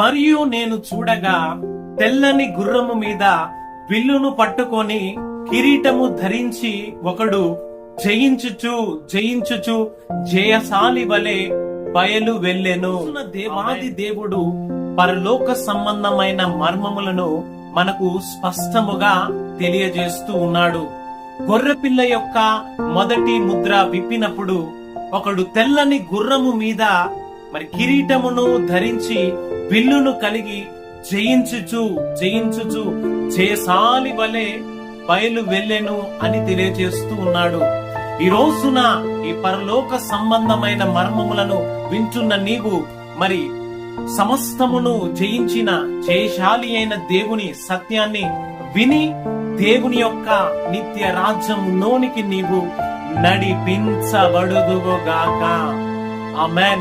మరియు నేను చూడగా తెల్లని గుర్రము మీద విల్లును పట్టుకొని కిరీటము ధరించి ఒకడు జయించుచు జయశాలి వలె బయలు వెళ్ళెను. దేవాది దేవుడు పరలోక సంబంధమైన మర్మములను మనకు స్పష్టముగా తెలియజేస్తూ ఉన్నాడు. గొర్రెపిల్ల యొక్క మొదటి ముద్ర విప్పినప్పుడు ఒకడు తెల్లని గుర్రము మీద మరి కిరీటమును ధరించి విల్లును కలిగి జయించుచు జయశాలి వలె బయలు వెళ్ళెను అని తెలియజేస్తూ ఉన్నాడు. ఈ రోజున ఈ పరలోక సంబంధమైన మర్మములను వింటున్న నీవు మరి సమస్తమును జయించిన జయశాలి అయిన దేవుని సత్యాన్ని విని దేవుని యొక్క నిత్య రాజ్యములోనికి నీవు నడిపించబడుదువుగాక. ఆమేన్.